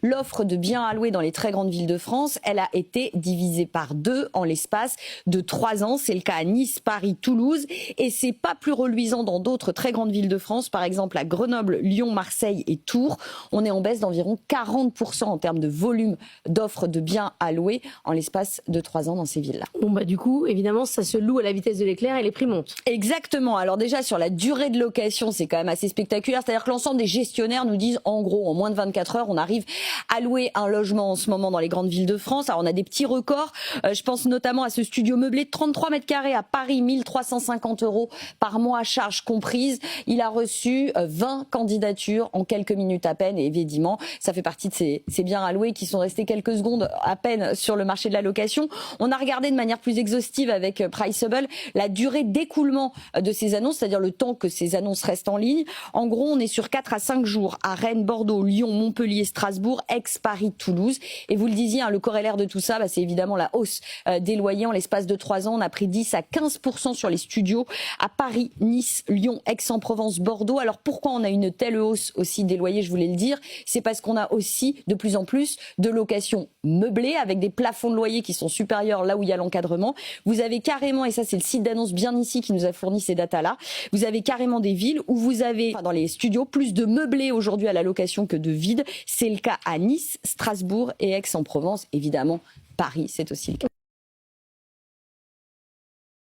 l'offre de biens à louer dans les très grandes villes de France, elle a été divisée par 2 en l'espace de 3 ans. C'est le cas à Nice, Paris, Toulouse. Et c'est pas plus reluisant dans d'autres très grandes villes de France, par exemple à Grenoble, Lyon, Marseille et Tours. On est en baisse d'environ 40% en termes de volume d'offres de biens à louer en l'espace de 3 ans dans ces villes-là. Bon bah du coup, évidemment, ça se loue à la vitesse de l'éclair et les prix montent. Exactement. Alors déjà, sur la durée de location, c'est quand même assez spectaculaire. C'est-à-dire que l'ensemble des gestionnaires nous disent, en gros, en moins de 24 heures, on arrive à louer un logement en ce moment dans les grandes villes de France. Alors on a des petits records. Je pense notamment à ce studio meublé de 33 mètres carrés à Paris, 1350 € par mois, charges comprises. Il a reçu 20 candidatures en quelques minutes à peine. Et évidemment, ça fait partie de ces biens à louer qui sont restés quelques secondes à peine sur le marché de la location. On a regardé de manière plus exhaustive avec Priceable la durée d'écoulement de ces annonces, c'est-à-dire le temps que ces annonces restent en ligne. En gros, on est sur 4 à 5 jours à Rennes, Bordeaux, Lyon, Montpellier, Strasbourg, Aix, Paris, Toulouse. Et vous le disiez, le corrélaire de tout ça, c'est évidemment la hausse des loyers. En l'espace de 3 ans, on a pris 10 à 15% sur les studios à Paris, Nice, Lyon, Aix-en-Provence, Bordeaux. Alors pourquoi on a une telle hausse aussi des loyers, je voulais le dire, c'est parce qu'on a aussi de plus en plus de locations meublées avec des plafonds de loyer qui sont supérieurs là où il y a l'encadrement. Vous avez carrément, et ça c'est le site d'annonce Bien Ici qui nous a fourni ces datas-là, vous avez carrément des villes où vous avez, dans les studios, plus de meublés aujourd'hui à la location que de vides. C'est le cas à Nice, Strasbourg et Aix-en-Provence. Évidemment, Paris, c'est aussi le cas.